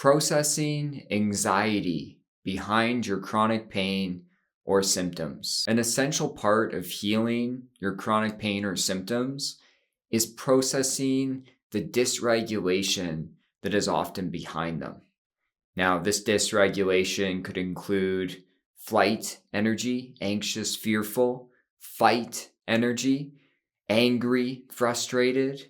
processing anxiety behind your chronic pain or symptoms. An essential part of healing your chronic pain or symptoms is processing the dysregulation that is often behind them. Now, this dysregulation could include flight energy, anxious, fearful, fight energy, angry, frustrated,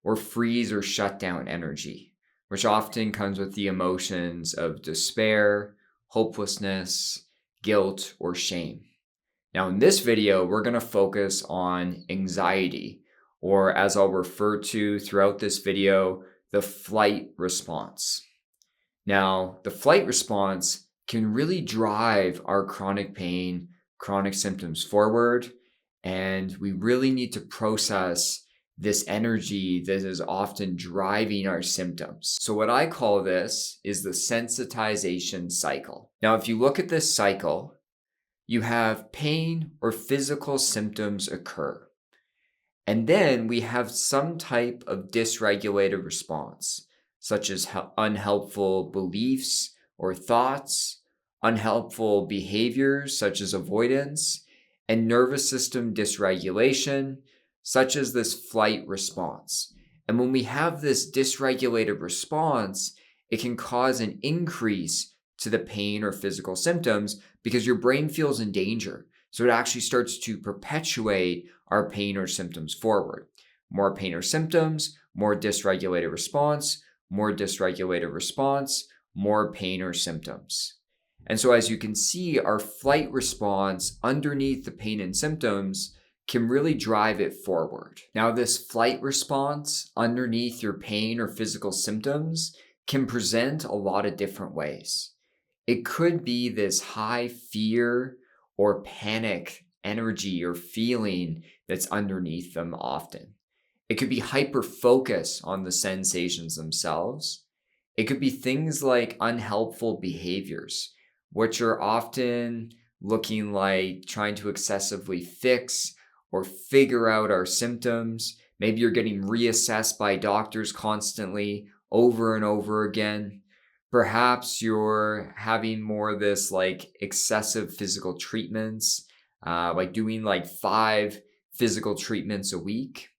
or freeze or shut down energy, which often comes with the emotions of despair, hopelessness, guilt, or shame. Now, in this video, we're going to focus on anxiety, or as I'll refer to throughout this video, the flight response. Now, the flight response can really drive our chronic pain, chronic symptoms forward, and we really need to process this energy that is often driving our symptoms. So what I call this is the sensitization cycle. Now, if you look at this cycle, you have pain or physical symptoms occur. And then we have some type of dysregulated response, such as unhelpful beliefs or thoughts, unhelpful behaviors such as avoidance, and nervous system dysregulation, such as this flight response. And when we have this dysregulated response, it can cause an increase to the pain or physical symptoms because your brain feels in danger. So it actually starts to perpetuate our pain or symptoms forward. More pain or symptoms, more dysregulated response, more dysregulated response, more pain or symptoms. And so as you can see, our flight response underneath the pain and symptoms can really drive it forward. Now, this flight response underneath your pain or physical symptoms can present a lot of different ways. It could be this high fear or panic energy or feeling that's underneath them often. It could be hyper focus on the sensations themselves. It could be things like unhelpful behaviors, which are often looking like trying to excessively fix or figure out our symptoms. Maybe you're getting reassessed by doctors constantly over and over again. Perhaps you're having more of this like excessive physical treatments, like doing like 5 physical treatments a week.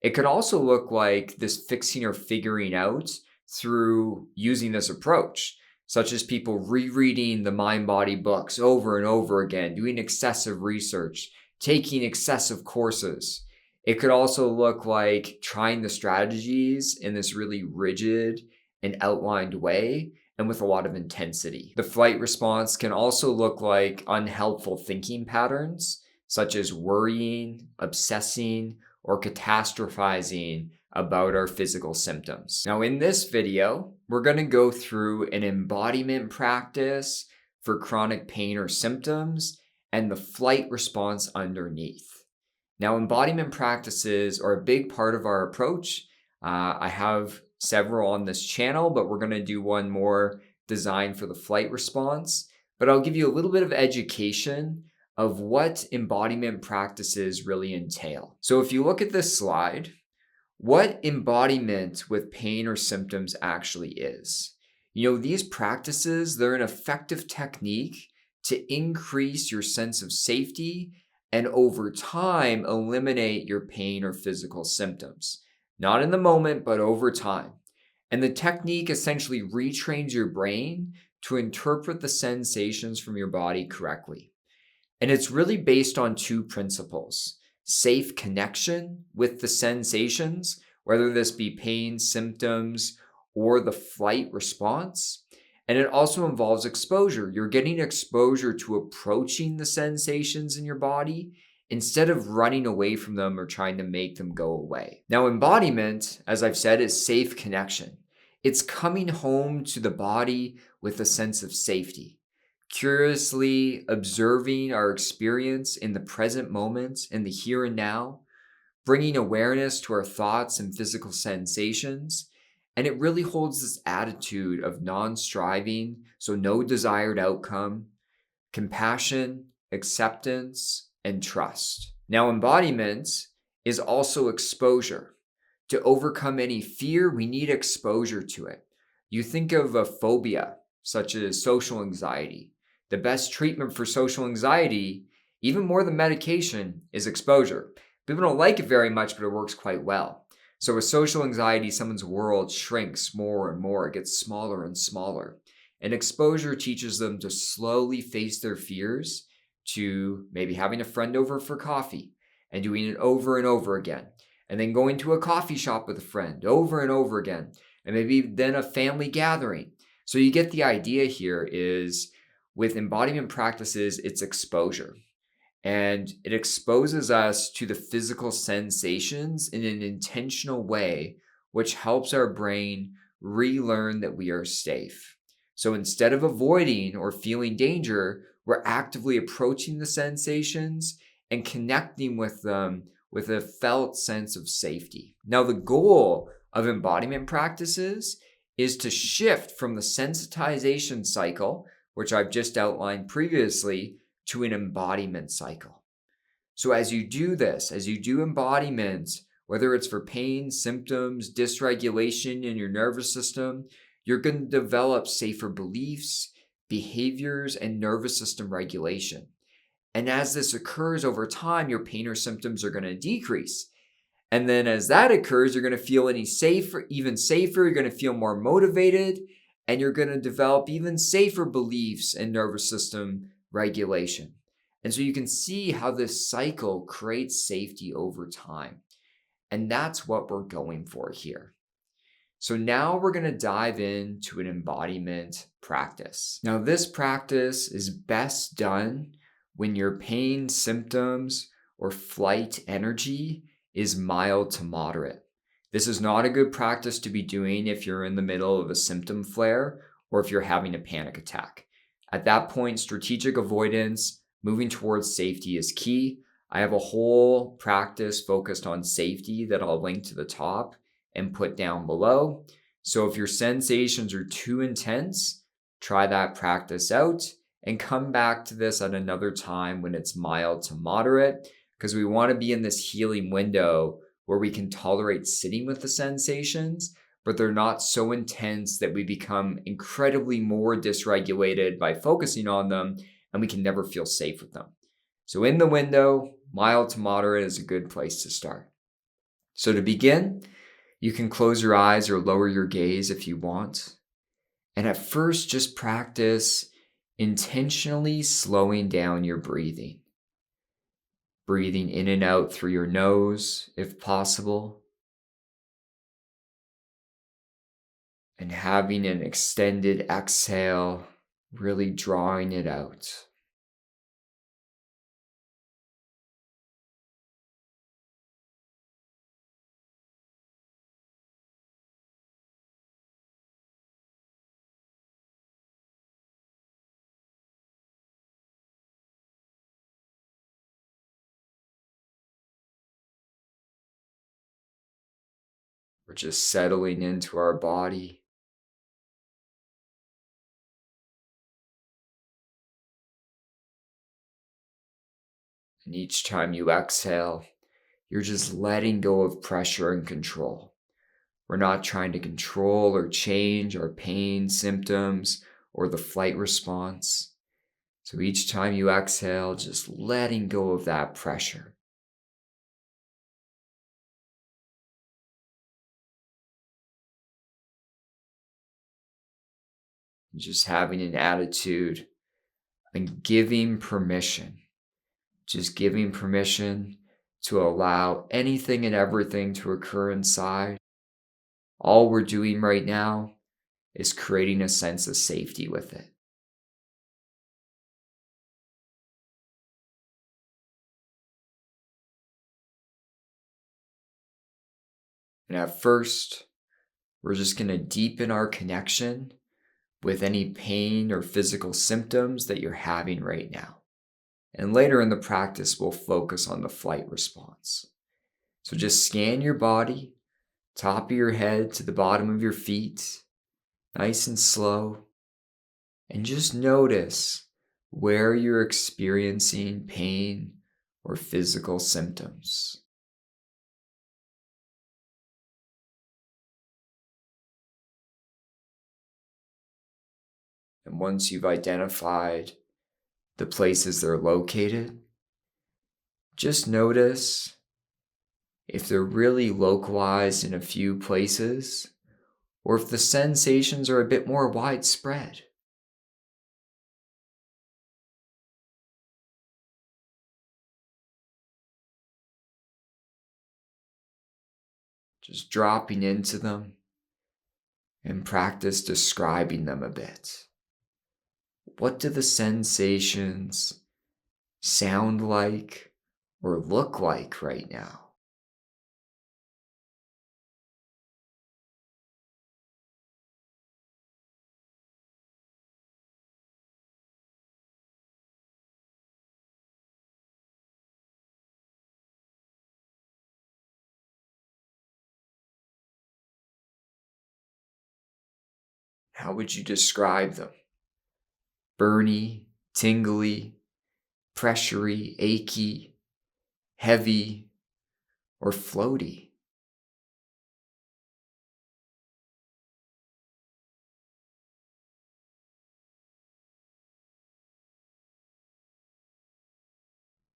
It could also look like this fixing or figuring out through using this approach, such as people rereading the mind-body books over and over again, doing excessive research, taking excessive courses. It could also look like trying the strategies in this really rigid and outlined way and with a lot of intensity. The flight response can also look like unhelpful thinking patterns, such as worrying, obsessing, or catastrophizing about our physical symptoms. Now, in this video, we're going to go through an embodiment practice for chronic pain or symptoms and the flight response underneath. Now, embodiment practices are a big part of our approach. I have several on this channel, but we're going to do one more designed for the flight response. But I'll give you a little bit of education of what embodiment practices really entail. So if you look at this slide, what embodiment with pain or symptoms actually is. These practices, they're an effective technique to increase your sense of safety and over time eliminate your pain or physical symptoms. Not in the moment, but over time. And the technique essentially retrains your brain to interpret the sensations from your body correctly. And it's really based on 2 principles: safe connection with the sensations, whether this be pain, symptoms, or the flight response. And it also involves exposure. You're getting exposure to approaching the sensations in your body instead of running away from them or trying to make them go away. Now, embodiment, as I've said, is safe connection. It's coming home to the body with a sense of safety, curiously observing our experience in the present moment, in the here and now, bringing awareness to our thoughts and physical sensations. And it really holds this attitude of non-striving, so no desired outcome, compassion, acceptance, and trust. Now, embodiment is also exposure. To overcome any fear, we need exposure to it. You think of a phobia, such as social anxiety. The best treatment for social anxiety, even more than medication, is exposure. People don't like it very much, but it works quite well. So with social anxiety, someone's world shrinks more and more. It gets smaller and smaller. And exposure teaches them to slowly face their fears, to maybe having a friend over for coffee and doing it over and over again. And then going to a coffee shop with a friend over and over again. And maybe then a family gathering. So you get the idea here is with embodiment practices, it's exposure. And it exposes us to the physical sensations in an intentional way, which helps our brain relearn that we are safe. So instead of avoiding or feeling danger, we're actively approaching the sensations and connecting with them with a felt sense of safety. Now, the goal of embodiment practices is to shift from the sensitization cycle, which I've just outlined previously, to an embodiment cycle. So as you do this, as you do embodiments, whether it's for pain, symptoms, dysregulation in your nervous system, you're going to develop safer beliefs, behaviors, and nervous system regulation. And as this occurs over time, your pain or symptoms are going to decrease. And then as that occurs, you're going to feel even safer. You're going to feel more motivated, and you're going to develop even safer beliefs and nervous system regulation. And so you can see how this cycle creates safety over time. And that's what we're going for here. So now we're going to dive into an embodiment practice. Now, this practice is best done when your pain, symptoms, or flight energy is mild to moderate. This is not a good practice to be doing if you're in the middle of a symptom flare or if you're having a panic attack. At that point, strategic avoidance, moving towards safety is key. I have a whole practice focused on safety that I'll link to the top and put down below. So if your sensations are too intense, try that practice out and come back to this at another time when it's mild to moderate, because we want to be in this healing window where we can tolerate sitting with the sensations, but they're not so intense that we become incredibly more dysregulated by focusing on them, and we can never feel safe with them. So in the window, mild to moderate is a good place to start. So to begin, you can close your eyes or lower your gaze if you want. And at first, just practice intentionally slowing down your breathing. Breathing in and out through your nose, if possible. And having an extended exhale, really drawing it out. We're just settling into our body. And each time you exhale, you're just letting go of pressure and control. We're not trying to control or change our pain, symptoms, or the flight response. So each time you exhale, just letting go of that pressure. Just having an attitude and giving permission. Just giving permission to allow anything and everything to occur inside. All we're doing right now is creating a sense of safety with it. And at first, we're just going to deepen our connection with any pain or physical symptoms that you're having right now. And later in the practice, we'll focus on the flight response. So just scan your body, top of your head to the bottom of your feet, nice and slow, and just notice where you're experiencing pain or physical symptoms. And once you've identified the places they're located, just notice if they're really localized in a few places or if the sensations are a bit more widespread. Just dropping into them and practice describing them a bit. What do the sensations sound like or look like right now? How would you describe them? Burny, tingly, pressury, achy, heavy, or floaty?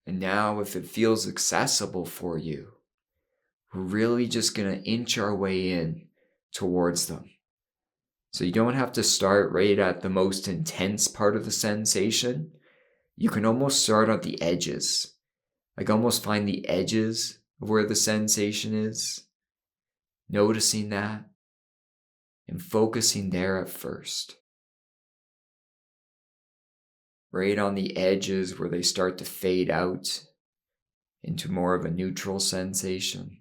And now, if it feels accessible for you, we're really just going to inch our way in towards them. So you don't have to start right at the most intense part of the sensation. You can almost start at the edges, like almost find the edges of where the sensation is, noticing that and focusing there at first. Right on the edges where they start to fade out into more of a neutral sensation.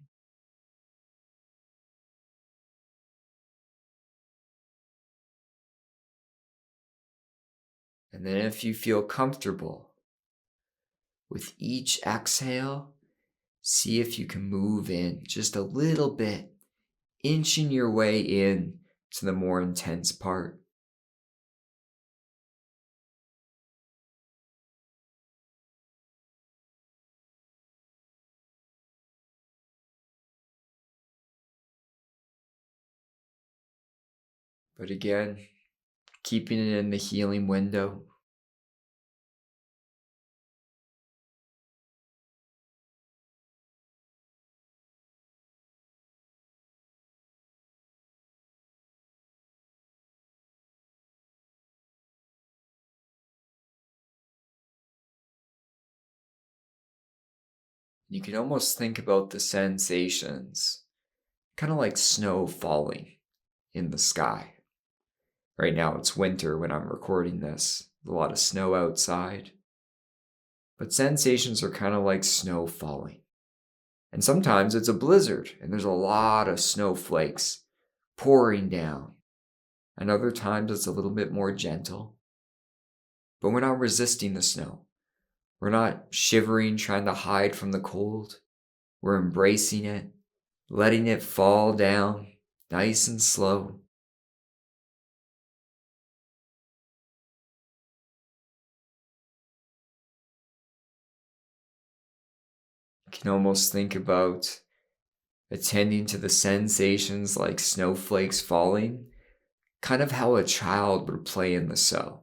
And then if you feel comfortable, with each exhale, see if you can move in just a little bit, inching your way in to the more intense part. But again, keeping it in the healing window. You can almost think about the sensations kind of like snow falling in the sky. Right now it's winter when I'm recording this, a lot of snow outside. But sensations are kind of like snow falling. And sometimes it's a blizzard and there's a lot of snowflakes pouring down. And other times it's a little bit more gentle. But we're not resisting the snow. We're not shivering, trying to hide from the cold. We're embracing it, letting it fall down nice and slow. You can almost think about attending to the sensations like snowflakes falling, kind of how a child would play in the snow.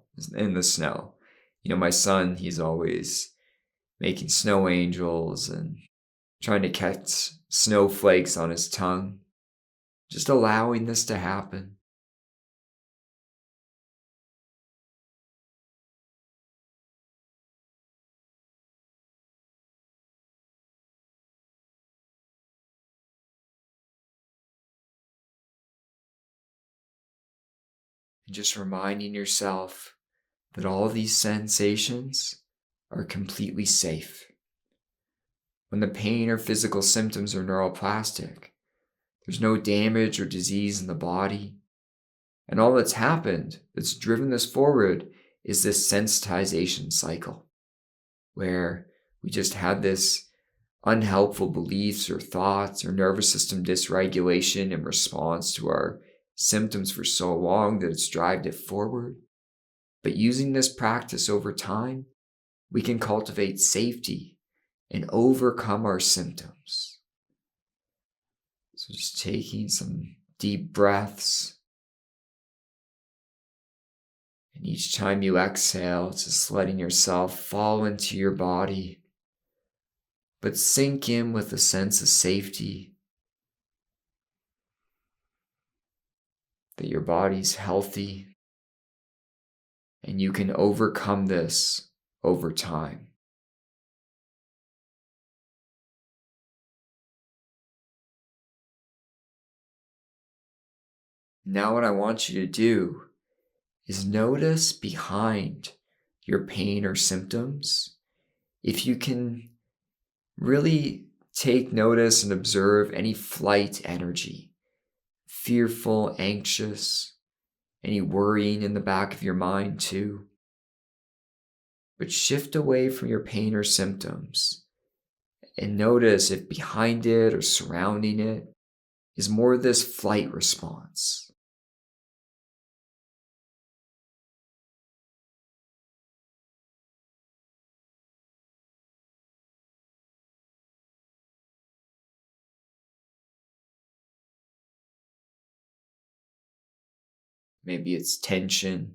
My son, he's always making snow angels and trying to catch snowflakes on his tongue. Just allowing this to happen. And just reminding yourself that all these sensations are completely safe. When the pain or physical symptoms are neuroplastic, there's no damage or disease in the body. And all that's happened, that's driven this forward, is this sensitization cycle, where we just had this unhelpful beliefs or thoughts or nervous system dysregulation in response to our symptoms for so long that it's driven it forward. But using this practice over time, we can cultivate safety and overcome our symptoms. So just taking some deep breaths And each time you exhale, just letting yourself fall into your body, but sink in with a sense of safety, that your body's healthy, and you can overcome this over time. Now, what I want you to do is notice behind your pain or symptoms. If you can really take notice and observe any flight energy, fearful, anxious, any worrying in the back of your mind too. But shift away from your pain or symptoms and notice if behind it or surrounding it is more of this flight response. Maybe it's tension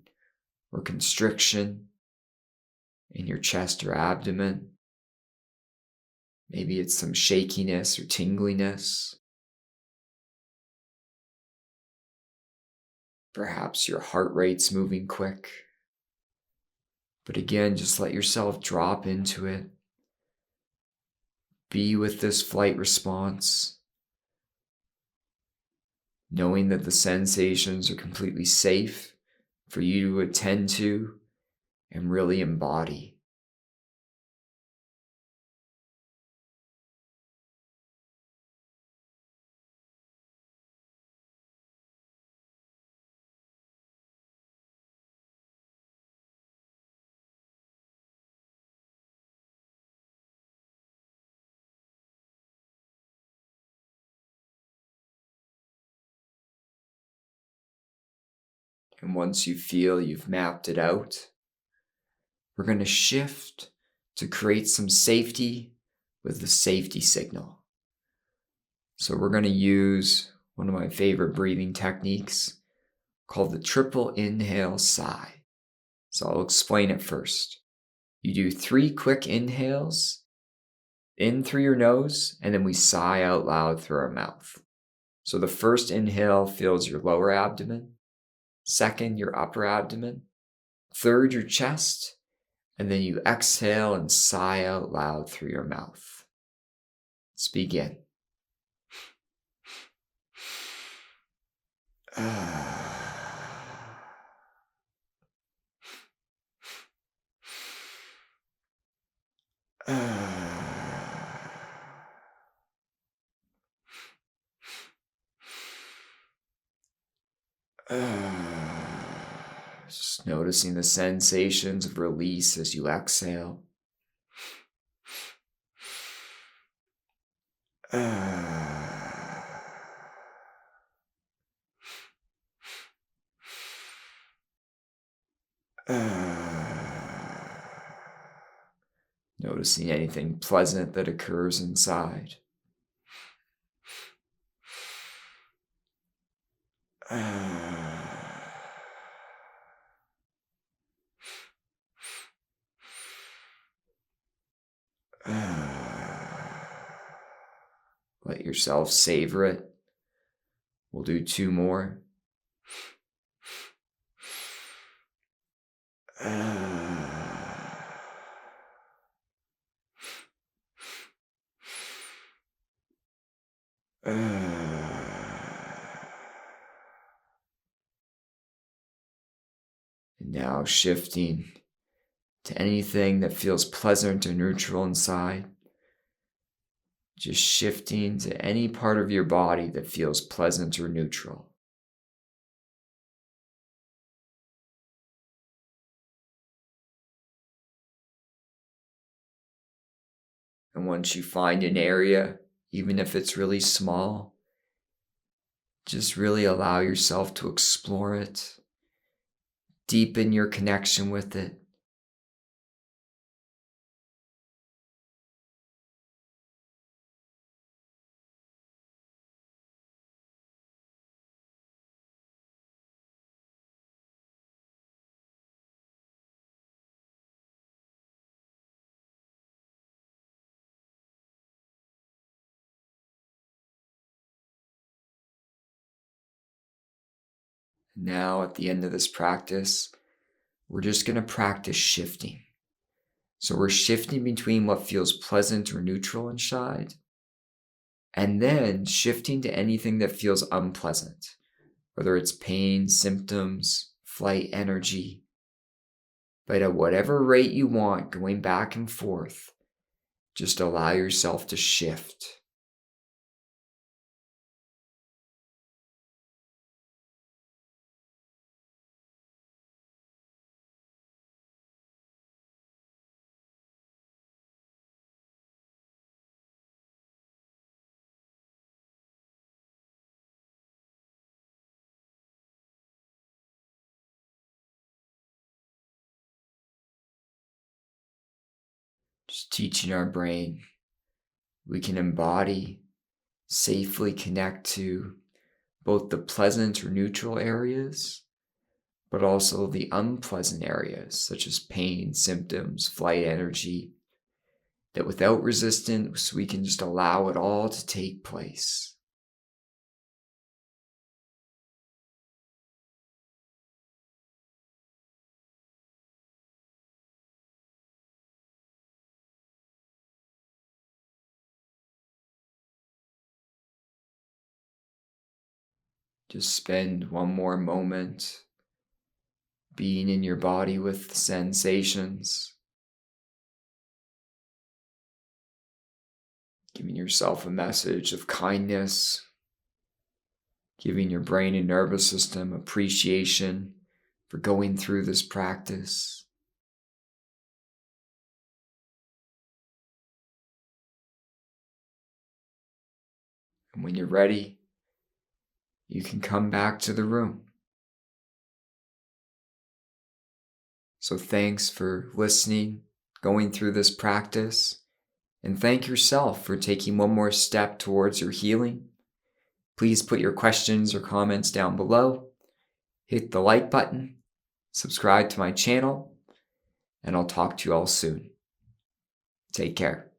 or constriction in your chest or abdomen. Maybe it's some shakiness or tingliness. Perhaps your heart rate's moving quick. But again, just let yourself drop into it. Be with this flight response, knowing that the sensations are completely safe for you to attend to and really embody. And once you feel you've mapped it out, we're going to shift to create some safety with the safety signal. So we're going to use one of my favorite breathing techniques called the triple inhale sigh. So I'll explain it first. You do 3 quick inhales in through your nose, and then we sigh out loud through our mouth. So the first inhale fills your lower abdomen, second, your upper abdomen, third, your chest, and then you exhale and sigh out loud through your mouth. Let's begin. Just noticing the sensations of release as you exhale. Noticing anything pleasant that occurs inside. Let yourself savor it. We'll do 2 more. And now shifting to anything that feels pleasant or neutral inside. Just shifting to any part of your body that feels pleasant or neutral. And once you find an area, even if it's really small, just really allow yourself to explore it. Deepen your connection with it. Now, at the end of this practice, we're just going to practice shifting. So we're shifting between what feels pleasant or neutral inside, and then shifting to anything that feels unpleasant, whether it's pain, symptoms, flight energy. But at whatever rate you want, going back and forth, just allow yourself to shift. Just teaching our brain we can embody, safely connect to both the pleasant or neutral areas, but also the unpleasant areas, such as pain, symptoms, flight energy, that without resistance, we can just allow it all to take place. Just spend one more moment being in your body with sensations, giving yourself a message of kindness, giving your brain and nervous system appreciation for going through this practice. And when you're ready, you can come back to the room. So thanks for listening, going through this practice, and thank yourself for taking one more step towards your healing. Please put your questions or comments down below. Hit the like button, subscribe to my channel, and I'll talk to you all soon. Take care.